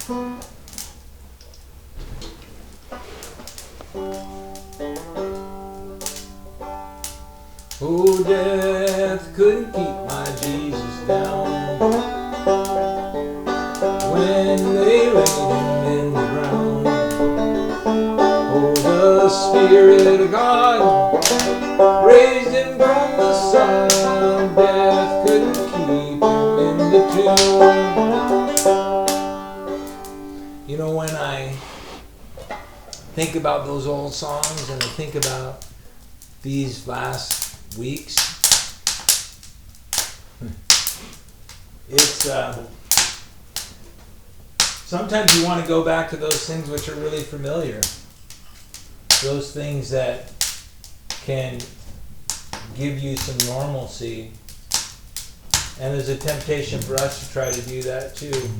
Oh, death couldn't keep my Jesus down when they laid him in the ground. Oh, the Spirit of God raised him from the sun. Death couldn't keep him in the tomb. You know, when I think about those old songs and I think about these last weeks, it's sometimes you want to go back to those things which are really familiar, those things that can give you some normalcy, and there's a temptation for us to try to do that too,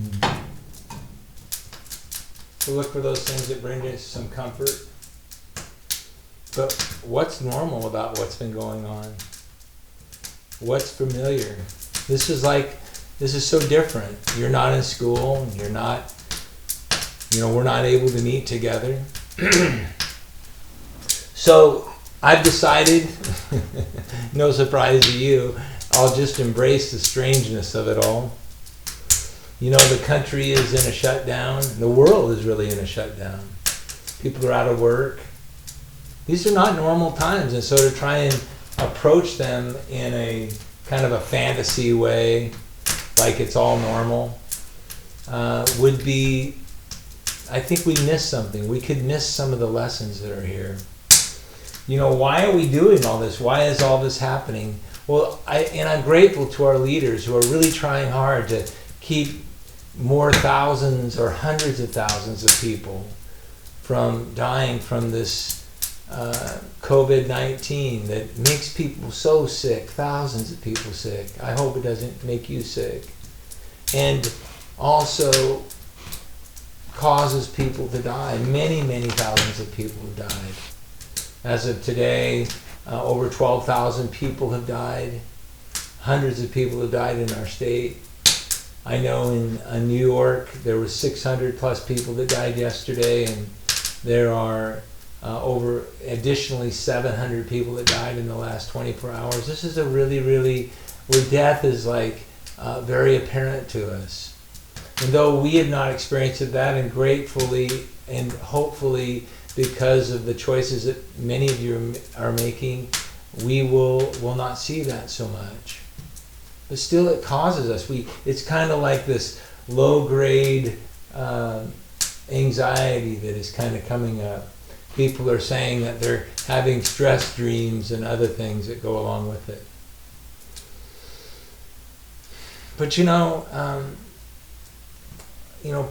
to look for those things that bring us some comfort. But what's normal about what's been going on? What's familiar? This is so different. You're not in school. You're not, we're not able to meet together. So I've decided, no surprise to you, I'll just embrace the strangeness of it all. The country is in a shutdown. The world is really in a shutdown. People are out of work. These are not normal times, and so to try and approach them in a kind of a fantasy way, like it's all normal, would be, I think we miss something. We could miss some of the lessons that are here. Why are we doing all this? Why is all this happening? Well, I'm grateful to our leaders who are really trying hard to keep more thousands or hundreds of thousands of people from dying from this COVID-19 that makes people so sick, thousands of people sick. I hope it doesn't make you sick. And also causes people to die. Many, many thousands of people have died. As of today, over 12,000 people have died. Hundreds of people have died in our state. I know in New York there were 600 plus people that died yesterday, and there are over additionally 700 people that died in the last 24 hours. This is a really, really, where death is very apparent to us. And though we have not experienced that, and gratefully and hopefully because of the choices that many of you are making, we will not see that so much. But still it causes us. It's kind of like this low-grade anxiety that is kind of coming up. People are saying that they're having stress dreams and other things that go along with it. But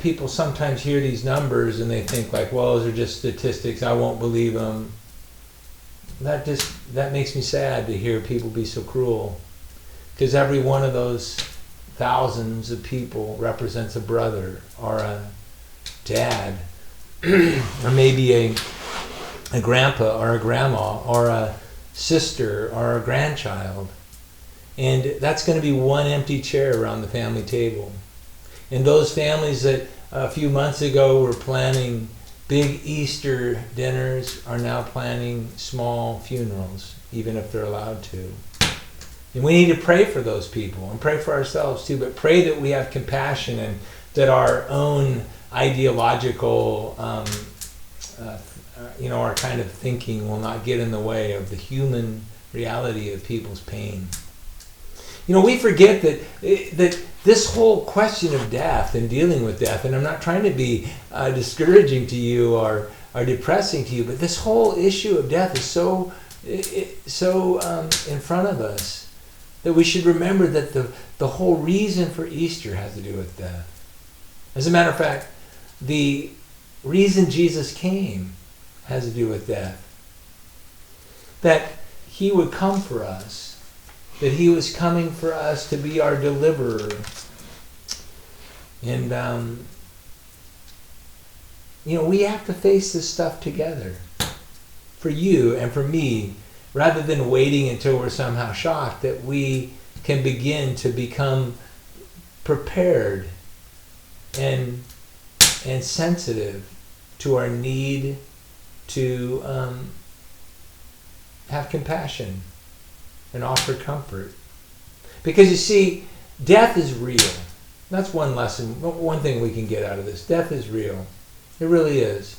people sometimes hear these numbers and they think well, those are just statistics. I won't believe them. That makes me sad to hear people be so cruel, because every one of those thousands of people represents a brother or a dad or maybe a grandpa or a grandma or a sister or a grandchild. And that's going to be one empty chair around the family table. And those families that a few months ago were planning big Easter dinners are now planning small funerals, even if they're allowed to. And we need to pray for those people and pray for ourselves too, but pray that we have compassion and that our own ideological, our kind of thinking will not get in the way of the human reality of people's pain. We forget that this whole question of death and dealing with death, and I'm not trying to be discouraging to you or depressing to you, but this whole issue of death is so in front of us that we should remember that the whole reason for Easter has to do with death. As a matter of fact, the reason Jesus came has to do with death. That he would come for us. That he was coming for us to be our deliverer. And, we have to face this stuff together. For you and for me, rather than waiting until we're somehow shocked, that we can begin to become prepared and and sensitive to our need to have compassion and offer comfort. Because you see, death is real. That's one lesson, one thing we can get out of this. Death is real. It really is.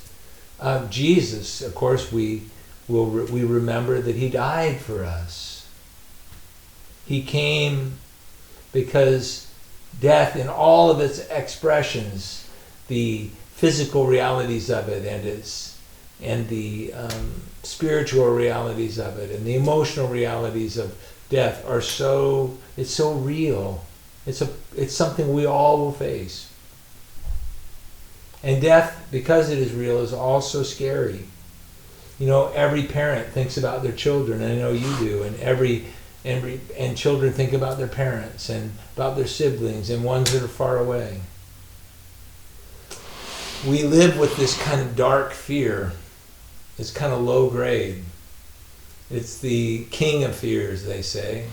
Jesus, of course, we remember that he died for us. He came because death in all of its expressions, the physical realities of it and the spiritual realities of it and the emotional realities of death it's so real. It's something we all will face. And death, because it is real, is also scary. You know, every parent thinks about their children, and I know you do, and children think about their parents and about their siblings and ones that are far away. We live with this kind of dark fear. It's kind of low grade. It's the king of fears, they say.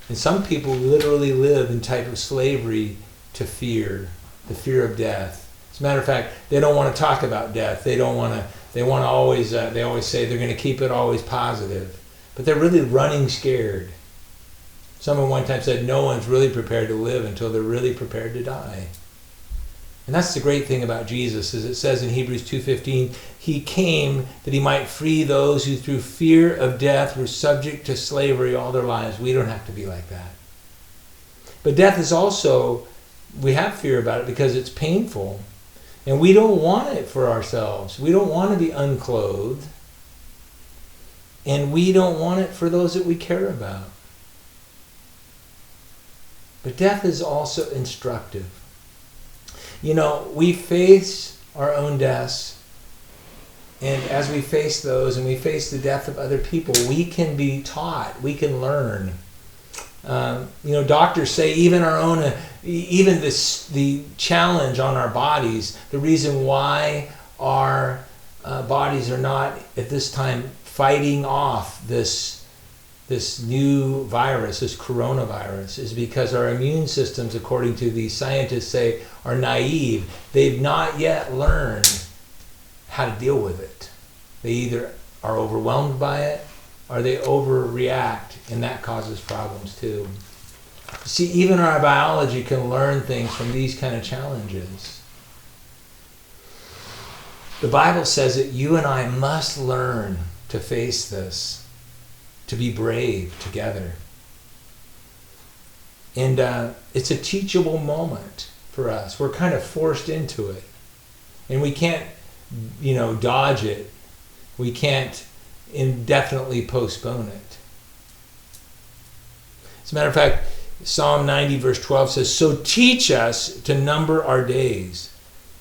And some people literally live in type of slavery to fear, the fear of death. As a matter of fact, they don't want to talk about death. They always say they're going to keep it always positive. But they're really running scared. Someone one time said, no one's really prepared to live until they're really prepared to die. And that's the great thing about Jesus, is it says in Hebrews 2:15, he came that he might free those who through fear of death were subject to slavery all their lives. We don't have to be like that. But death is also, we have fear about it because it's painful. And we don't want it for ourselves. We don't want to be unclothed. And we don't want it for those that we care about. But death is also instructive. You know, we face our own deaths, and as we face those and we face the death of other people, we can be taught, we can learn. Doctors say even the challenge on our bodies, the reason why our bodies are not at this time fighting off this new virus, this coronavirus, is because our immune systems, according to these scientists say, are naive. They've not yet learned how to deal with it. They either are overwhelmed by it or they overreact, and that causes problems too. See, even our biology can learn things from these kind of challenges. The Bible says that you and I must learn to face this, to be brave together. And it's a teachable moment for us. We're kind of forced into it. And we can't, dodge it. We can't indefinitely postpone it. As a matter of fact, Psalm 90 verse 12 says, so teach us to number our days,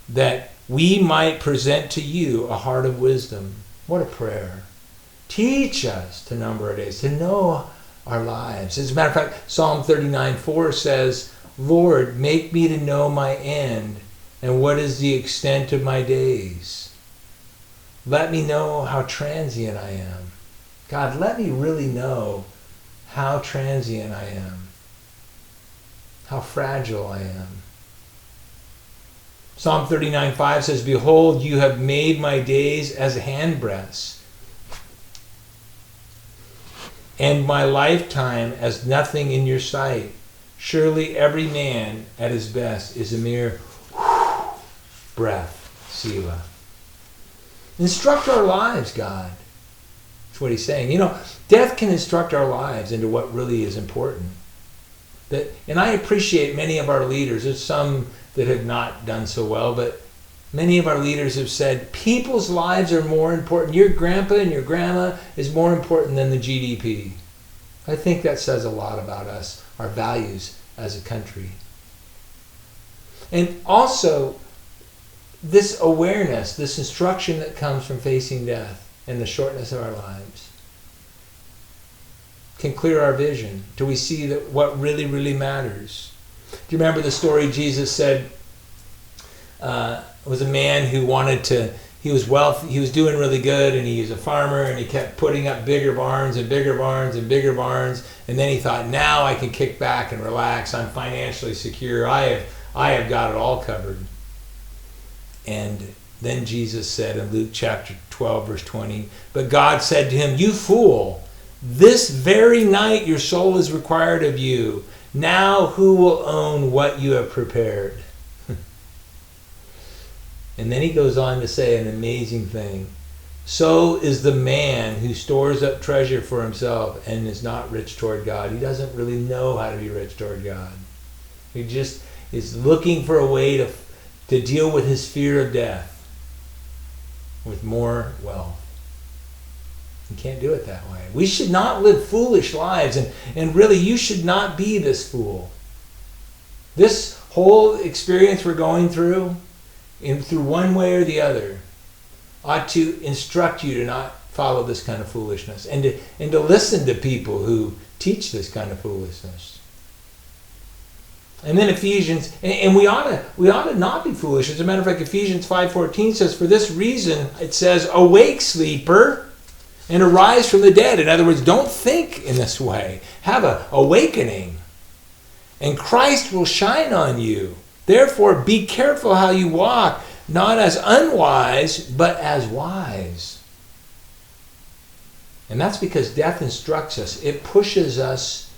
that we might present to you a heart of wisdom. What a prayer. Teach us to number our days, to know our lives. As a matter of fact, Psalm 39:4 says, Lord, make me to know my end, and what is the extent of my days. Let me know how transient I am. God, let me really know how transient I am, how fragile I am. Psalm 39:5 says, behold, you have made my days as handbreadths, and my lifetime as nothing in your sight. Surely every man at his best is a mere breath, Selah. Instruct our lives, God. That's what he's saying. Death can instruct our lives into what really is important. And I appreciate many of our leaders. There's some that have not done so well, but many of our leaders have said, people's lives are more important. Your grandpa and your grandma is more important than the GDP. I think that says a lot about us, our values as a country. And also, this awareness, this instruction that comes from facing death and the shortness of our lives can clear our vision. Do we see that what really, really matters? Do you remember the story Jesus said, was a man who wanted to, he was wealthy, he was doing really good, and he was a farmer, and he kept putting up bigger barns and bigger barns and bigger barns. And then he thought, now I can kick back and relax. I'm financially secure. I have got it all covered. And then Jesus said in Luke chapter 12, verse 20, but God said to him, you fool, this very night your soul is required of you. Now who will own what you have prepared? And then he goes on to say an amazing thing. So is the man who stores up treasure for himself and is not rich toward God. He doesn't really know how to be rich toward God. He just is looking for a way to deal with his fear of death with more wealth. You can't do it that way. We should not live foolish lives, and really you should not be this fool. This whole experience we're going through, through one way or the other, ought to instruct you to not follow this kind of foolishness and to listen to people who teach this kind of foolishness. And then Ephesians, and we ought to not be foolish. As a matter of fact, Ephesians 5:14 says, for this reason, it says, awake, sleeper, and arise from the dead. In other words, don't think in this way. Have an awakening, and Christ will shine on you. Therefore, be careful how you walk, not as unwise, but as wise. And that's because death instructs us. It pushes us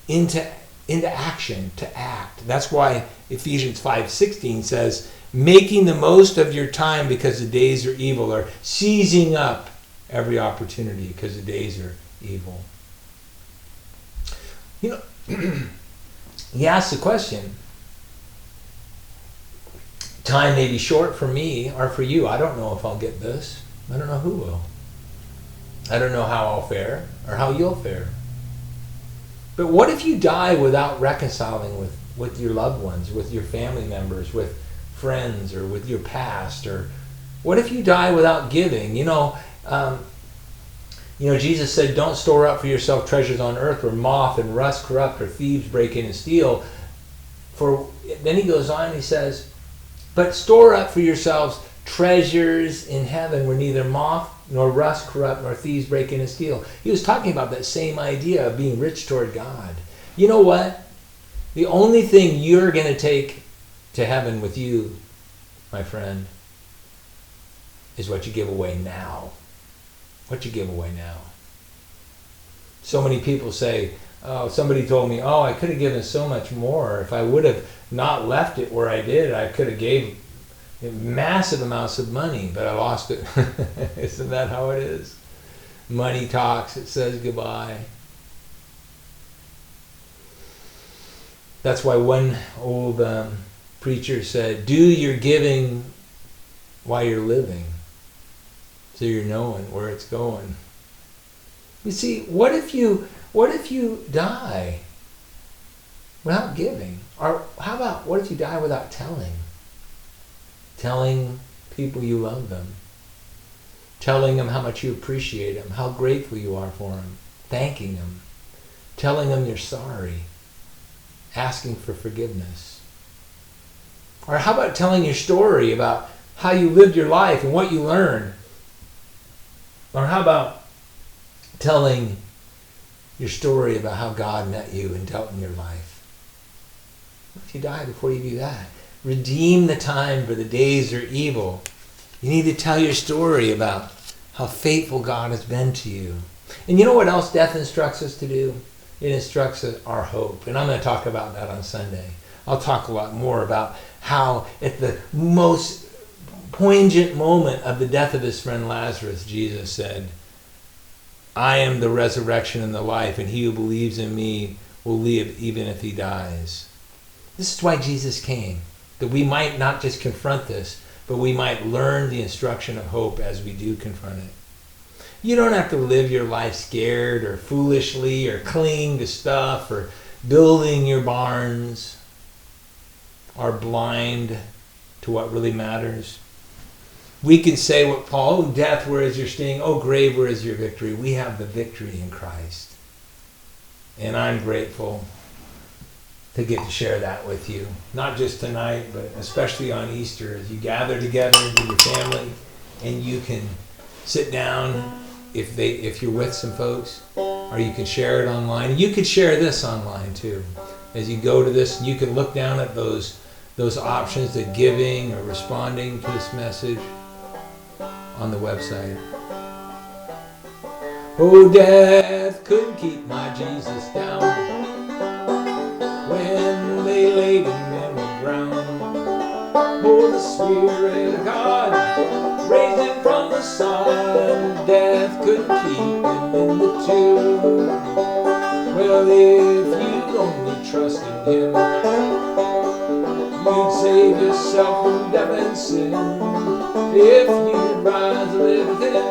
into action, to act. That's why Ephesians 5:16 says, making the most of your time because the days are evil, or seizing up every opportunity because the days are evil. You know, he asks the question, time may be short for me or for you. I don't know if I'll get this. I don't know who will. I don't know how I'll fare or how you'll fare. But what if you die without reconciling with your loved ones, with your family members, with friends, or with your past? Or what if you die without giving? Jesus said, don't store up for yourself treasures on earth where moth and rust corrupt or thieves break in and steal. Then he goes on and he says, but store up for yourselves treasures in heaven where neither moth nor rust corrupt nor thieves break in and steal. He was talking about that same idea of being rich toward God. You know what? The only thing you're going to take to heaven with you, my friend, is what you give away now. What you give away now. So many people say, oh, somebody told me, oh, I could have given so much more. If I would have not left it where I did, I could have gave massive amounts of money, but I lost it. Isn't that how it is? Money talks, it says goodbye. That's why one old preacher said, do your giving while you're living, so you're knowing where it's going. You see, what if you die without giving? Or how about, what if you die without telling? Telling people you love them. Telling them how much you appreciate them, how grateful you are for them. Thanking them. Telling them you're sorry. Asking for forgiveness. Or how about telling your story about how you lived your life and what you learned? Or how about telling your story about how God met you and dealt in your life? What if you die before you do that? Redeem the time, for the days are evil. You need to tell your story about how faithful God has been to you. And you know what else death instructs us to do? It instructs us our hope. And I'm going to talk about that on Sunday. I'll talk a lot more about how at the most poignant moment of the death of his friend Lazarus, Jesus said, I am the resurrection and the life, and he who believes in me will live even if he dies. This is why Jesus came, that we might not just confront this, but we might learn the instruction of hope as we do confront it. You don't have to live your life scared or foolishly or cling to stuff or building your barns or blind to what really matters. We can say what Paul, oh death, where is your sting? Oh grave, where is your victory? We have the victory in Christ. And I'm grateful to get to share that with you. Not just tonight, but especially on Easter as you gather together with your family and you can sit down if you're with some folks, or you can share it online. You could share this online too. As you go to this, you can look down at those options, the giving or responding to this message on the website. Oh, death couldn't keep my Jesus down when they laid him in the ground. Oh, the Spirit of God raised him from the sod. Death couldn't keep him in the tomb. Well, if you only trust in him, you'd save yourself from death and sin. If you'd rise and live with him,